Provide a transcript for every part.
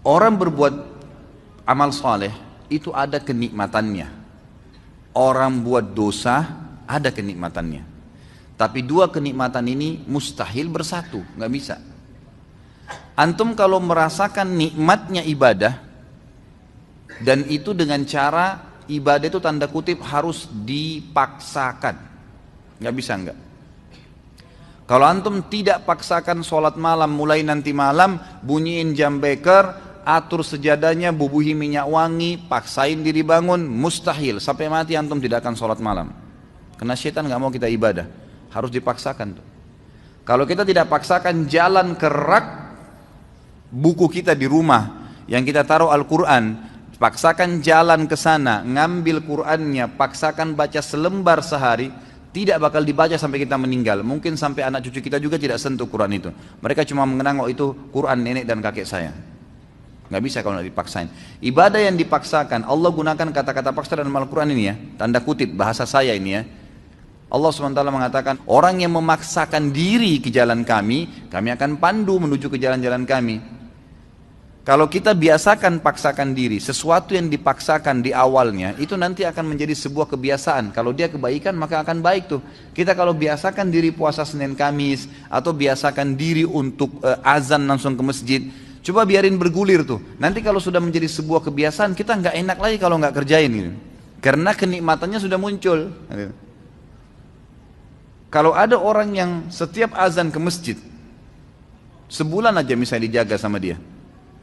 Orang berbuat amal soleh itu ada kenikmatannya. Orang buat dosa ada kenikmatannya. Tapi dua kenikmatan ini mustahil bersatu, nggak bisa. Antum kalau merasakan nikmatnya ibadah, dan itu dengan cara ibadah itu tanda kutip harus dipaksakan, nggak bisa nggak. Kalau antum tidak paksakan sholat malam, mulai nanti malam bunyiin jam beker, atur sejadahnya, bubuhi minyak wangi, paksain diri bangun, mustahil. Sampai mati antum tidak akan sholat malam. Karena syaitan nggak mau kita ibadah, harus dipaksakan tuh. Kalau kita tidak paksakan, jalan ke rak buku kita di rumah yang kita taruh Al-Quran, paksakan jalan ke sana, ngambil Qurannya, paksakan baca selembar sehari, tidak bakal dibaca sampai kita meninggal. Mungkin sampai anak cucu kita juga tidak sentuh Quran itu. Mereka cuma mengenang, oh itu Quran nenek dan kakek saya. Nggak bisa kalau nggak dipaksain. Ibadah yang dipaksakan, Allah gunakan kata-kata paksa dalam Al-Quran ini ya, tanda kutip bahasa saya ini ya. Allah SWT mengatakan, orang yang memaksakan diri ke jalan kami akan pandu menuju ke jalan-jalan kami. Kalau kita biasakan paksakan diri, sesuatu yang dipaksakan di awalnya, itu nanti akan menjadi sebuah kebiasaan. Kalau dia kebaikan, maka akan baik tuh. Kita kalau biasakan diri puasa Senin Kamis, atau biasakan diri untuk azan langsung ke masjid, coba biarin bergulir tuh. Nanti kalau sudah menjadi sebuah kebiasaan, kita nggak enak lagi kalau nggak kerjain gitu. Karena kenikmatannya sudah muncul. Kalau ada orang yang setiap azan ke masjid, sebulan aja misalnya dijaga sama dia,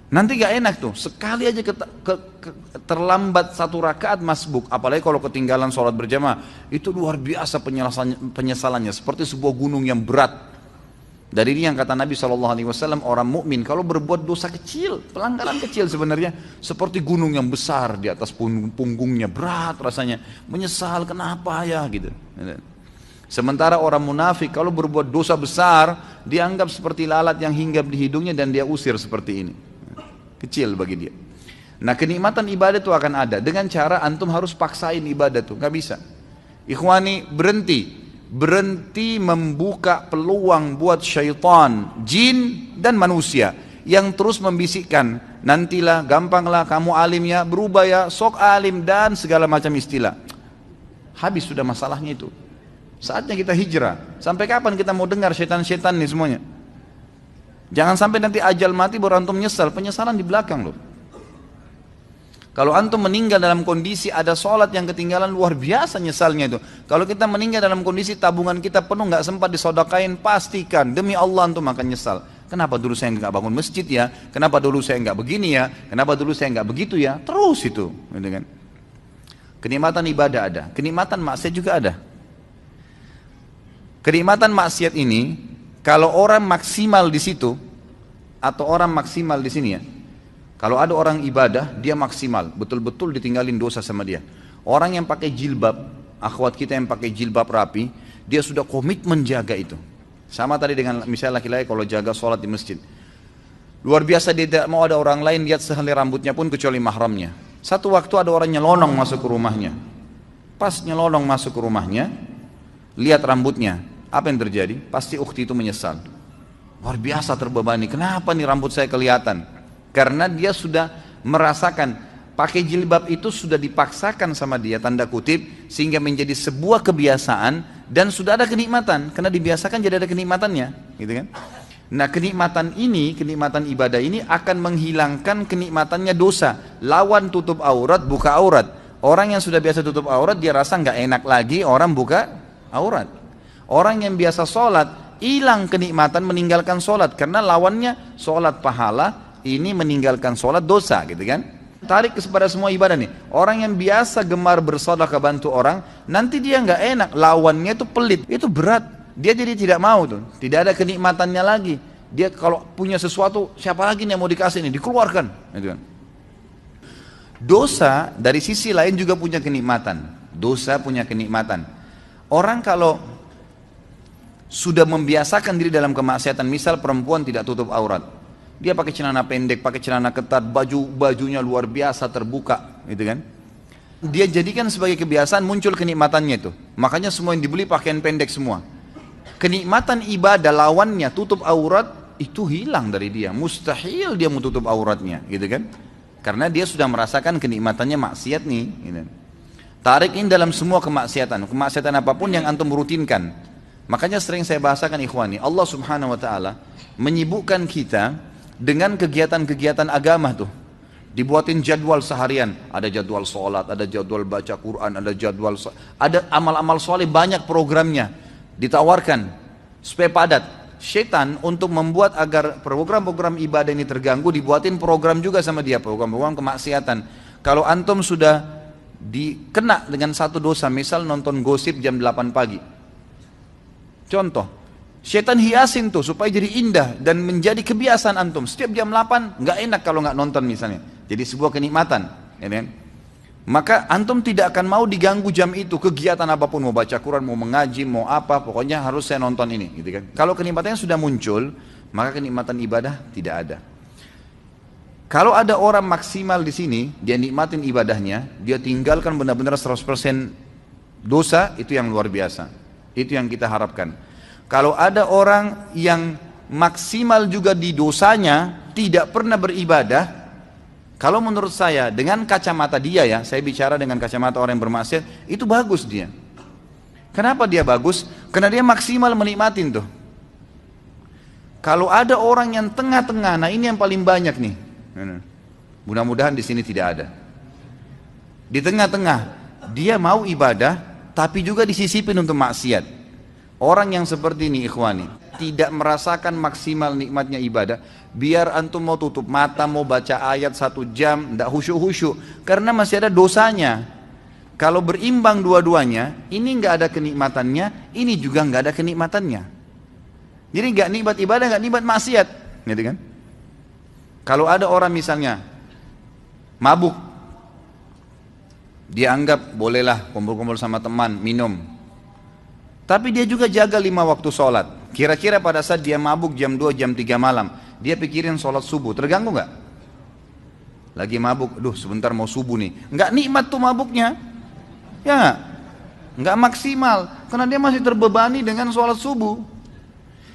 nanti gak enak tuh, sekali aja terlambat satu rakaat masbuk, apalagi kalau ketinggalan sholat berjamaah, itu luar biasa penyesalannya, seperti sebuah gunung yang berat. Dari ini yang kata Nabi SAW, orang mukmin kalau berbuat dosa kecil, pelanggaran kecil sebenarnya, seperti gunung yang besar di atas punggungnya, berat rasanya, menyesal kenapa ya gitu. Sementara orang munafik kalau berbuat dosa besar, dianggap seperti lalat yang hinggap di hidungnya dan dia usir seperti ini. Kecil bagi dia. Nah, kenikmatan ibadah itu akan ada dengan cara antum harus paksain ibadah tuh, nggak bisa. Ikhwani, berhenti membuka peluang buat syaitan, jin dan manusia yang terus membisikkan, nantilah, gampanglah kamu alim ya, berubah ya, sok alim dan segala macam istilah. Habis sudah masalahnya itu. Saatnya kita hijrah. Sampai kapan kita mau dengar syaitan-syaitan nih semuanya? Jangan sampai nanti ajal mati baru antum menyesal. Penyesalan di belakang loh. Kalau antum meninggal dalam kondisi ada sholat yang ketinggalan, luar biasa nyesalnya itu. Kalau kita meninggal dalam kondisi tabungan kita penuh, nggak sempat disodakain, pastikan demi Allah antum akan nyesal. Kenapa dulu saya nggak bangun masjid ya? Kenapa dulu saya nggak begini ya? Kenapa dulu saya nggak begitu ya? Terus itu, gitu kan? Kenikmatan ibadah ada, kenikmatan maksiat juga ada. Kenikmatan maksiat ini, kalau orang maksimal di situ, atau orang maksimal di sini ya, kalau ada orang ibadah, dia maksimal, betul-betul ditinggalin dosa sama dia. Orang yang pakai jilbab, akhwat kita yang pakai jilbab rapi, dia sudah komitmen jaga itu. Sama tadi dengan misalnya laki-laki kalau jaga sholat di masjid. Luar biasa, dia tidak mau ada orang lain lihat sehelai rambutnya pun kecuali mahramnya. Satu waktu ada orang nyelonong masuk ke rumahnya. Pas nyelonong masuk ke rumahnya, lihat rambutnya. Apa yang terjadi? Pasti ukhti itu menyesal. Luar biasa terbebani. Kenapa nih rambut saya kelihatan? Karena dia sudah merasakan pakai jilbab itu sudah dipaksakan sama dia, tanda kutip, sehingga menjadi sebuah kebiasaan dan sudah ada kenikmatan. Karena dibiasakan jadi ada kenikmatannya, gitu kan? Nah, kenikmatan ini, kenikmatan ibadah ini akan menghilangkan kenikmatannya dosa. Lawan tutup aurat, buka aurat. Orang yang sudah biasa tutup aurat, dia rasa nggak enak lagi orang buka aurat. Orang yang biasa sholat, hilang kenikmatan meninggalkan sholat. Karena lawannya sholat pahala, ini meninggalkan sholat dosa, gitu kan. Tarik kepada semua ibadah nih. Orang yang biasa gemar bersedekah bantu orang, nanti dia nggak enak, lawannya itu pelit, itu berat. Dia jadi tidak mau tuh, tidak ada kenikmatannya lagi. Dia kalau punya sesuatu, siapa lagi nih yang mau dikasih ini, dikeluarkan, gitu kan. Dosa dari sisi lain juga punya kenikmatan. Dosa punya kenikmatan. Orang kalau sudah membiasakan diri dalam kemaksiatan, misal perempuan tidak tutup aurat, dia pakai celana pendek, pakai celana ketat, bajunya luar biasa terbuka, gitu kan. Dia jadikan sebagai kebiasaan, muncul kenikmatannya itu. Makanya semua yang dibeli pakaian pendek semua. Kenikmatan ibadah lawannya tutup aurat, itu hilang dari dia. Mustahil dia mau tutup auratnya, gitu kan? Karena dia sudah merasakan kenikmatannya maksiat nih, gitu. Tarik ini dalam semua kemaksiatan apapun yang antum rutinkan. Makanya sering saya bahasakan ikhwani, Allah subhanahu wa ta'ala menyibukkan kita dengan kegiatan-kegiatan agama tuh. Dibuatin jadwal seharian, ada jadwal sholat, ada jadwal baca Quran, ada amal-amal soleh, banyak programnya ditawarkan supaya padat. Syaitan untuk membuat agar program-program ibadah ini terganggu, dibuatin program juga sama dia, program-program kemaksiatan. Kalau antum sudah dikena dengan satu dosa, misal nonton gosip jam 8 pagi, contoh, syaitan hiasin tuh supaya jadi indah dan menjadi kebiasaan antum. Setiap jam 8 nggak enak kalau nggak nonton misalnya, jadi sebuah kenikmatan, ya kan? Maka antum tidak akan mau diganggu jam itu, kegiatan apapun, mau baca Quran, mau mengaji, mau apa, pokoknya harus saya nonton ini, gitu kan? Kalau kenikmatannya sudah muncul, maka kenikmatan ibadah tidak ada. Kalau ada orang maksimal di sini, dia nikmatin ibadahnya, dia tinggalkan benar-benar 100% dosa, itu yang luar biasa. Itu yang kita harapkan. Kalau ada orang yang maksimal juga di dosanya, tidak pernah beribadah, kalau menurut saya, dengan kacamata dia ya, saya bicara dengan kacamata orang yang bermaksiat, itu bagus dia. Kenapa dia bagus? Karena dia maksimal menikmatin tuh. Kalau ada orang yang tengah-tengah, nah ini yang paling banyak nih. Mudah-mudahan di sini tidak ada. Di tengah-tengah, dia mau ibadah, tapi juga disisipin untuk maksiat. Orang yang seperti ini ikhwani, tidak merasakan maksimal nikmatnya ibadah. Biar antum mau tutup mata, mau baca ayat 1 jam, tidak khusyuk-khusyuk, karena masih ada dosanya. Kalau berimbang dua-duanya, ini nggak ada kenikmatannya, ini juga nggak ada kenikmatannya. Jadi nggak nikmat ibadah, nggak nikmat maksiat, gitu kan? Kalau ada orang misalnya mabuk, dia anggap bolehlah kumpul-kumpul sama teman, minum. Tapi dia juga jaga 5 waktu sholat. Kira-kira pada saat dia mabuk jam 2, jam 3 malam, dia pikirin sholat subuh, terganggu nggak? Lagi mabuk, duh sebentar mau subuh nih. Nggak nikmat tuh mabuknya. Ya nggak maksimal, karena dia masih terbebani dengan sholat subuh.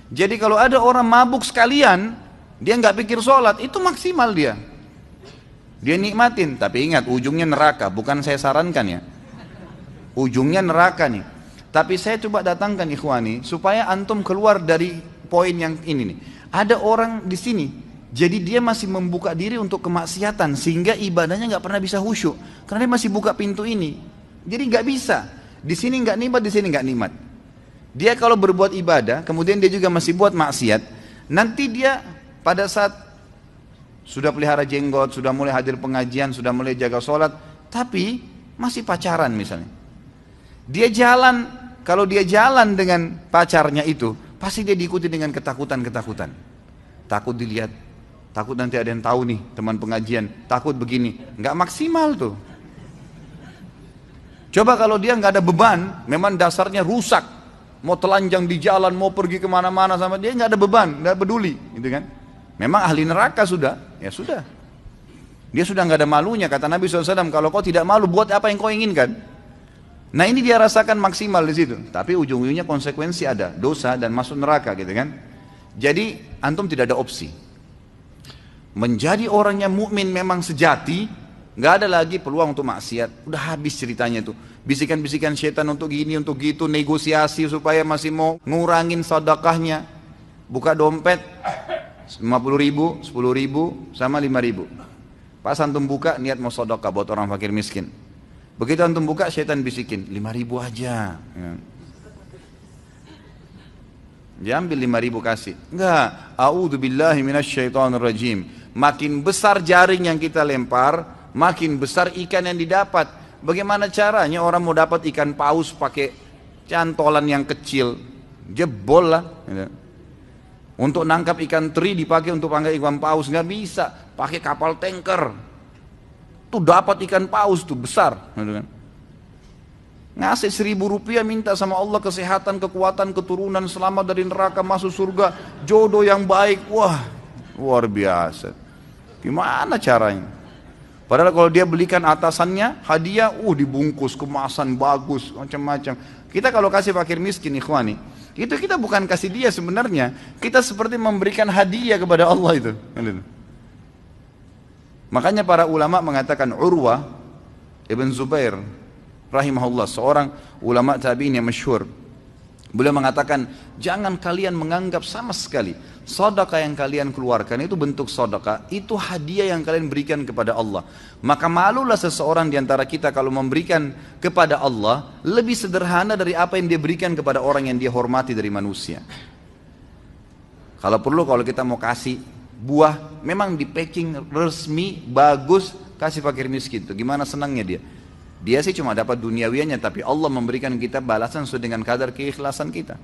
Jadi kalau ada orang mabuk sekalian, dia nggak pikir sholat, itu maksimal dia. Dia nikmatin, tapi ingat ujungnya neraka, bukan saya sarankan ya. Ujungnya neraka nih. Tapi saya coba datangkan ikhwani, supaya antum keluar dari poin yang ini nih. Ada orang di sini, jadi dia masih membuka diri untuk kemaksiatan, sehingga ibadahnya nggak pernah bisa khusyuk, karena dia masih buka pintu ini. Jadi nggak bisa. Di sini nggak nikmat, di sini nggak nikmat. Dia kalau berbuat ibadah, kemudian dia juga masih buat maksiat, nanti dia pada saat sudah pelihara jenggot, sudah mulai hadir pengajian, sudah mulai jaga sholat, tapi masih pacaran misalnya. Dia jalan, kalau dia jalan dengan pacarnya itu, pasti dia diikuti dengan ketakutan-ketakutan. Takut dilihat, takut nanti ada yang tahu nih, teman pengajian, takut begini. Nggak maksimal tuh. Coba kalau dia nggak ada beban, memang dasarnya rusak, mau telanjang di jalan, mau pergi kemana-mana sama dia nggak ada beban, nggak peduli, gitu kan? Memang ahli neraka sudah, ya sudah. Dia sudah nggak ada malunya, kata Nabi SAW, kalau kau tidak malu, buat apa yang kau inginkan? Nah ini dia rasakan maksimal di situ, tapi ujung-ujungnya konsekuensi ada, dosa dan masuk neraka, gitu kan? Jadi antum tidak ada opsi. Menjadi orang yang mukmin memang sejati, nggak ada lagi peluang untuk maksiat. Udah habis ceritanya itu. Bisikan-bisikan syaitan untuk gini, untuk gitu, negosiasi supaya masih mau ngurangin sedekahnya. Buka dompet 50.000, 10.000, sama 5.000. Pas antum buka niat mau sedekah buat orang fakir miskin. Begitu antum buka syaitan bisikin 5.000 aja. Dia ambil 5.000 kasih. Enggak, a'udzubillahi minasyaitonirrajim. Makin besar jaring yang kita lempar, makin besar ikan yang didapat. Bagaimana caranya orang mau dapat ikan paus pakai cantolan yang kecil? Jebol lah. Untuk nangkap ikan teri dipakai untuk panggil ikan paus, nggak bisa. Pakai kapal tanker. Tuh dapat ikan paus tuh besar. Ngasih 1.000 rupiah, minta sama Allah kesehatan, kekuatan, keturunan, selamat dari neraka, masuk surga, jodoh yang baik. Wah, luar biasa. Gimana caranya? Padahal kalau dia belikan atasannya hadiah, dibungkus kemasan bagus macam-macam. Kita kalau kasih fakir miskin ikhwani, Itu kita bukan kasih dia sebenarnya. Kita seperti memberikan hadiah kepada Allah itu. Makanya para ulama mengatakan Urwah Ibn Zubair rahimahullah, seorang ulama tabi'in yang masyhur. Beliau mengatakan, jangan kalian menganggap sama sekali sedekah yang kalian keluarkan itu bentuk sedekah, itu hadiah yang kalian berikan kepada Allah. Maka malulah seseorang di antara kita kalau memberikan kepada Allah lebih sederhana dari apa yang dia berikan kepada orang yang dia hormati dari manusia. Kalau perlu, kalau kita mau kasih buah, memang di packing resmi, bagus, kasih fakir miskin. Itu gimana senangnya dia. Dia sih cuma dapat duniawianya, tapi Allah memberikan kita balasan sesuai dengan kadar keikhlasan kita.